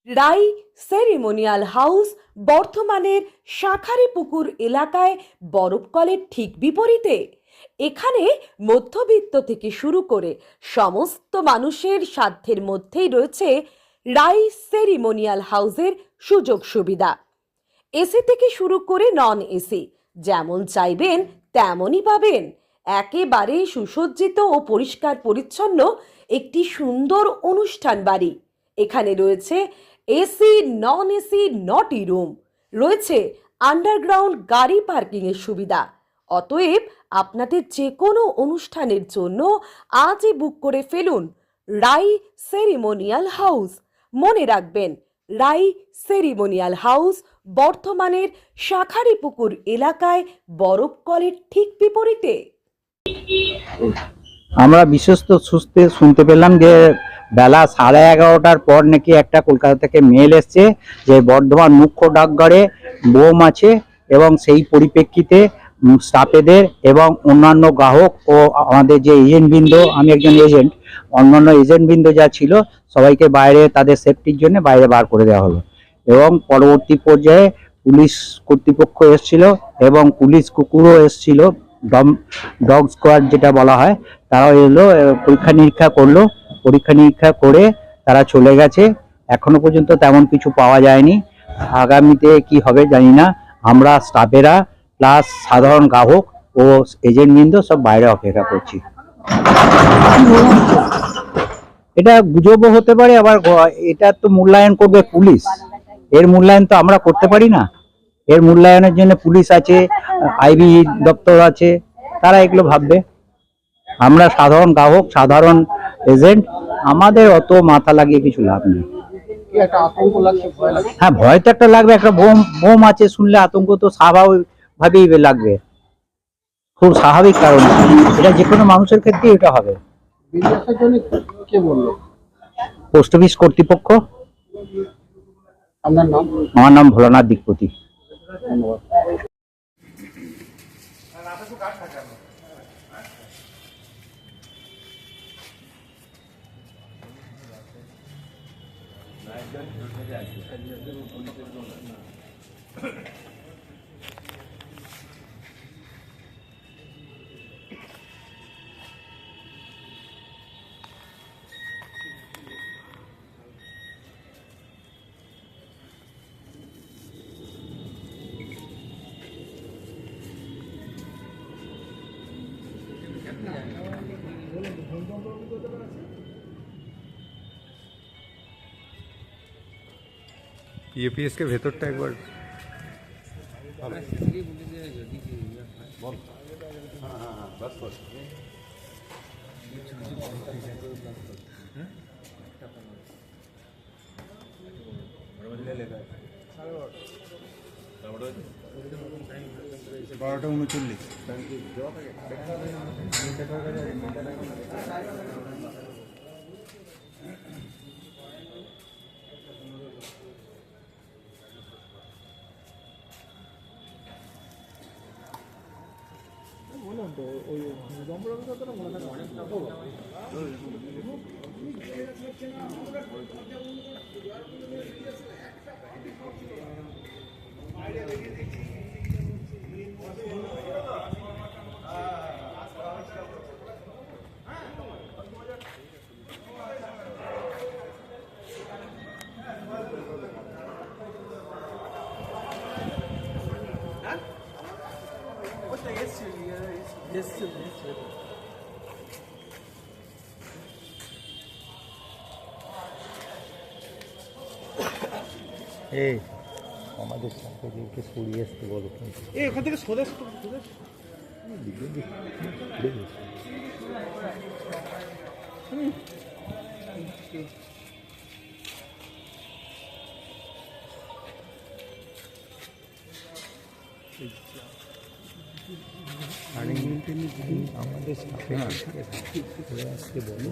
রাই ceremonial house বর্ধমানের শাঁখারীপুকুর এলাকায় বরফকলের ঠিক বিপরীতে। এখানে মধ্যবিত্ত থেকে শুরু করে সমস্ত মানুষের সাধ্যের মধ্যেই রয়েছে রাই সেরিমোনিয়াল হাউসের সুযোগ সুবিধা। এসি থেকে শুরু করে নন এসি যেমন চাইবেন তেমনই পাবেন। একেবারে সুসজ্জিত ও পরিষ্কার পরিচ্ছন্ন একটি সুন্দর অনুষ্ঠান বাড়ি। এখানে রয়েছে এসি, নন এসি, নটি রুম, রয়েছে আন্ডারগ্রাউন্ড গাড়ি পার্কিং এর সুবিধা। অতএব আপনাদের যে কোনো অনুষ্ঠানের জন্য আজই বুক করে ফেলুন রাই সেরিমোনিয়াল হাউস। মনে রাখবেন, রাই সেরিমোনিয়াল হাউস বর্ধমানের শাঁখারীপুকুর এলাকায় বরফকলের ঠিক বিপরীতে। আমরা বিশ্বস্ত সূত্রে শুনতে পেলাম যে বেলা 11:30টার পর নাকি একটা কলকাতা থেকে মেল এসছে যে বর্ধমান মুখ্য ডাকঘরে বোম আছে, এবং সেই পরিপ্রেক্ষিতে স্টাফেদের এবং অন্যান্য গ্রাহক ও আমাদের যে এজেন্টবৃন্দ, আমি একজন এজেন্ট, অন্যান্য এজেন্টবৃন্দ যা ছিল সবাইকে বাইরে তাদের সেফটির জন্য বাইরে বার করে দেওয়া হলো। এবং পরবর্তী পর্যায়ে পুলিশ কর্তৃপক্ষ এসেছিল এবং পুলিশ কুকুরও এসেছিল, ডগ স্কোয়াড যেটা বলা হয়, তারাও এলো, পরীক্ষা নিরীক্ষা করলো। পরীক্ষা নিরীক্ষা করে তারা চলে গেছে। এখনো পর্যন্ত তেমন কিছু পাওয়া যায়নি। আগামীতে কি হবে জানি না। আমরা স্টাফেরা প্লাস সাধারণ গ্রাহক ও এজেন্টবৃন্দ সব বাইরে অপেক্ষা করছি। এটা গুজবও হতে পারে, আবার এটা তো মূল্যায়ন করবে পুলিশ। এর মূল্যায়ন তো আমরা করতে পারি না। এর মূল্যায়নের জন্য পুলিশ আছে, আইবি দপ্তর আছে, তারা এগুলো ভাববে। আমরা সাধারণ গ্রাহক, সাধারণ এজেন্ট, আমাদের অত মাথা লাগিয়ে কিছু লাভ নেই। হ্যাঁ, ভয় তো একটা লাগবে। একটা বোম আছে শুনলে আতঙ্ক তো স্বাভাবিকভাবেই লাগবে, খুব স্বাভাবিক কারণ। এটা যে কোনো মানুষের ক্ষেত্রে এটা হবে। পোস্ট অফিস কর্তৃপক্ষ। আমার নাম ভোলানাথ দিকপতি। ধন্যবাদ। ইউপিএস के ভেতরটা একবার বারোটা 39। ওই নম্বরের কথাটা মনে থাকে অনেকটা বড়। এই আমাদের সাথে সরিয়ে আসতে বলো, এখান থেকে সোজা আমাদের সাথে আসতে বলো।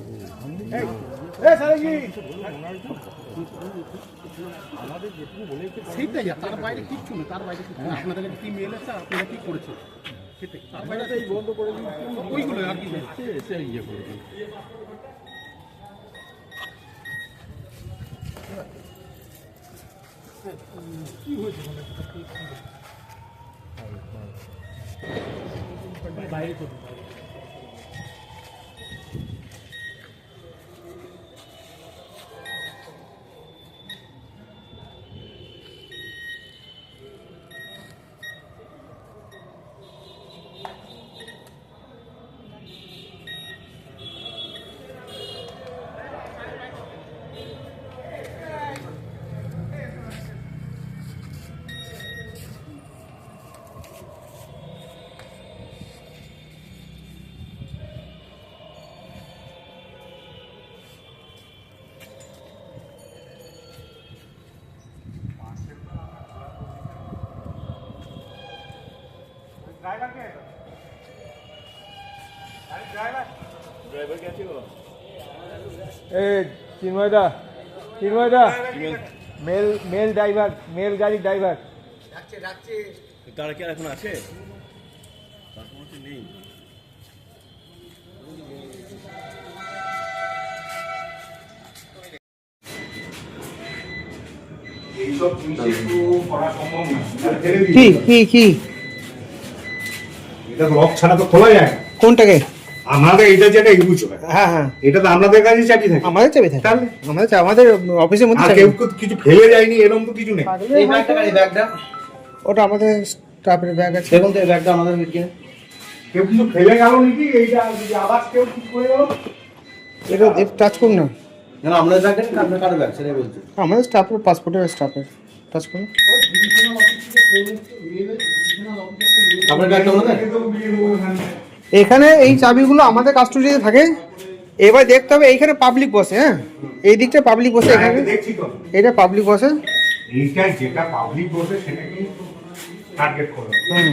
আমাদের যেটুকু বলে সেইটাই, তার বাইরে কিচ্ছু নেই। তার বাইরে আপনাদের কি মেল আছে, আপনারা কি করেছেন সেটাই। তার বাইরে বন্ধ করে দিন ওইগুলো, আর কি এসে ইয়ে করে দিন। চিন্ময়দা মেল ড্রাইভার, মেল গাড়ির ড্রাইভার। তারা কি আর এখন আছে? তার কোনো কিছু নেই। এইসব জিনিস একটু করা সম্ভব না। কি এটা তো লক ছাড়া তো খোলা যায় না। কোনটাকে? আমাদের এটা যেটা ইউজ হয়, হ্যাঁ এটা তো আপনাদের কাছে চাবি থাকে। আমাদের চাবি থাকে, তাহলে আমাদের অফিসের মধ্যে আর চাবি। কেউ কিছু ফেলে যায়নি এরকম তো কিছু নেই। ওটা আমাদের স্টাফের ব্যাগ আছে। কেউ কিছু ফেলে গেল নাকি, এইটা যদি আবার কেউ কিছু করে গেল, এটা টাচ করুন না, আমাদের ব্যাগটা আপনার কারো ব্যাগ সেটাই বলছি। আমাদের স্টাফের পাসপোর্টের স্টাফের টাচ করুন। আপনার ব্যাগটা আমাদের এখানে এই চাবিগুলো আমাদের কাস্টডিতে থাকে। এবার দেখতে হবে এইখানে পাবলিক বসে, হ্যাঁ এই দিকটা পাবলিক বসে, এখানে দেখছি তো এটা পাবলিক বসে। এইটা যেটা পাবলিক বসে সেটা কি টার্গেট করো। হুম,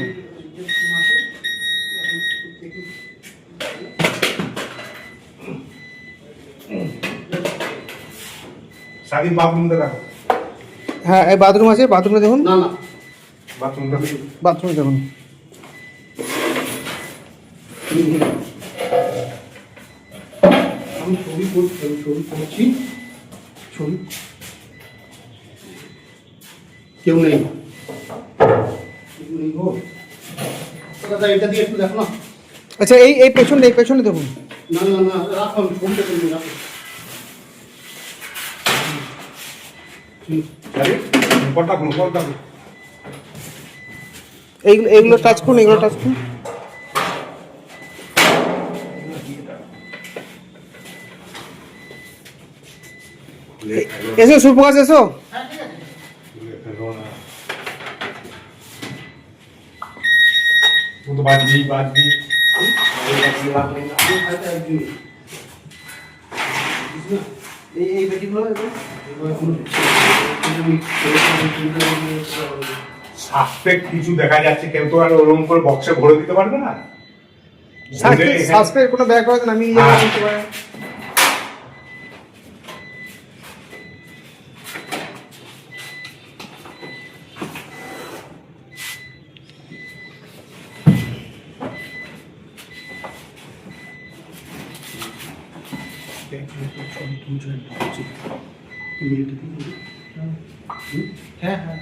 স্বাধীন বাথরুমটা রাখো, হ্যাঁ এই বাথরুম আছে, বাথরুমে দেখুন, বাথরুমটা বাথরুমে দেখুন। আমি ছবি করছি, ছবি কেউ নেই, দাদা এটা দিয়ে একটু দেখো না। আচ্ছা এই পেছনে, এই পেছনে দেখুন। না না না রাখো, আমি ছবিটা করে রাখো। এইগুলো টাচ করুন, এগুলো টাচ করুন। এসো সুপ্রকাশ, এসো। তুই তো বাজবি এই পেটিগুলো সাসপেক্ট কিছু দেখা যাচ্ছে, কেউ তো আর ওরকম করে বক্সে ভরে দিতে পারবে না। সাসপেক্ট কোনো ব্যাগ করেন, আমি হ্যাঁ। করতে পারি। হ্যাঁ হ্যাঁ,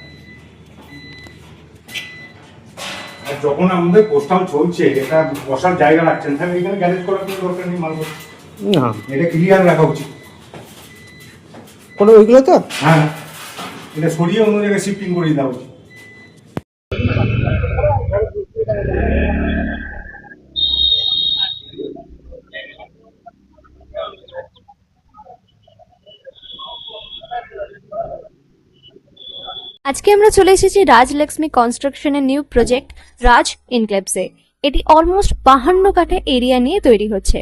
আর যখন আমাদের পোস্টাল চলছে, এটা বসার জায়গা রাখছেন, তাহলে এখানে গ্যারেজ করার কোনো দরকার নেই। মাল না এটা ক্লিয়ার রাখা উচিত। কোনো ওইগুলো তো হ্যাঁ, এটা সরিয়ে অন্য জায়গায় শিফটিং করে দেওয়া উচিত। আজকে আমরা চলে এসেছি রাজলক্ষ্মী কনস্ট্রাকশনের নিউ প্রজেক্ট রাজ ইনক্লেভসে। এটি অলমোস্ট 52 কাঠা এরিয়া নিয়ে তৈরি হচ্ছে।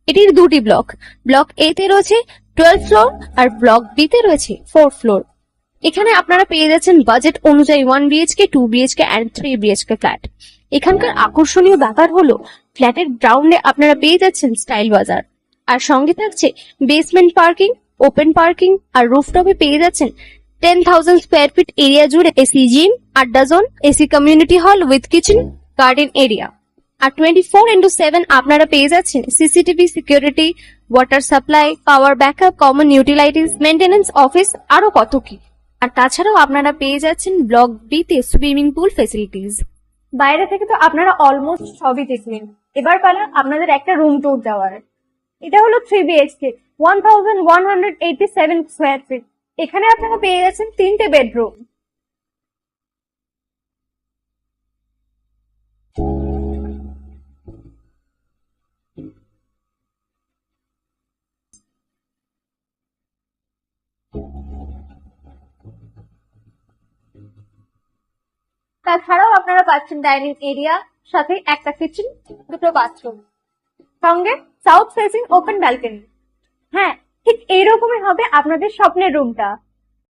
এটির দুটি ব্লক, ব্লক এ তে রয়েছে 12 ফ্লোর আর ব্লক বি তে রয়েছে 4 ফ্লোর। এখানে আপনারা পেয়ে যাচ্ছেন বাজেট অনুযায়ী 1 BHK, 2 BHK and 3 BHK flat. এখানকার আকর্ষণীয় ব্যাপার হলো ফ্ল্যাটের গ্রাউন্ডে আপনারা পেয়ে যাচ্ছেন স্টাইল বাজার, আর সঙ্গে থাকছে বেসমেন্ট পার্কিং, ওপেন পার্কিং, আর রুফটপে পেয়ে যাচ্ছেন 10,000 স্কোয়ার ফিট এরিয়া জুড়ে এসি জিম, আড্ডা zone, AC community hall with kitchen, garden area. আর 24/7 আপনারা পেয়ে যাচ্ছেন CCTV security, water supply, power backup, common utilities, maintenance office, আরো কত কি। আর তাছাড়াও আপনারা পেয়ে যাচ্ছেন ব্লক বি তে সুইমিং পুল ফেসিলিটিস। বাইরে থেকে তো আপনারা অলমোস্ট সবই দেখলেন, এবার পালা আপনাদের একটা রুম ট্যুর দেওয়ার। এটা হলো 3 BHK 1187 স্কোয়ার ফিট। এখানে আপনারা পেয়ে যাচ্ছেন 3টে বেডরুম। তাছাড়াও আপনারা পাচ্ছেন ডাইনিং এরিয়া, সাথে একটা কিচেন, দুটো বাথরুম, সঙ্গে সাউথ ফেসিং ওপেন ব্যালকনি। হ্যাঁ, ঠিক এইরকমই হবে আপনাদের স্বপ্নের রুমটা।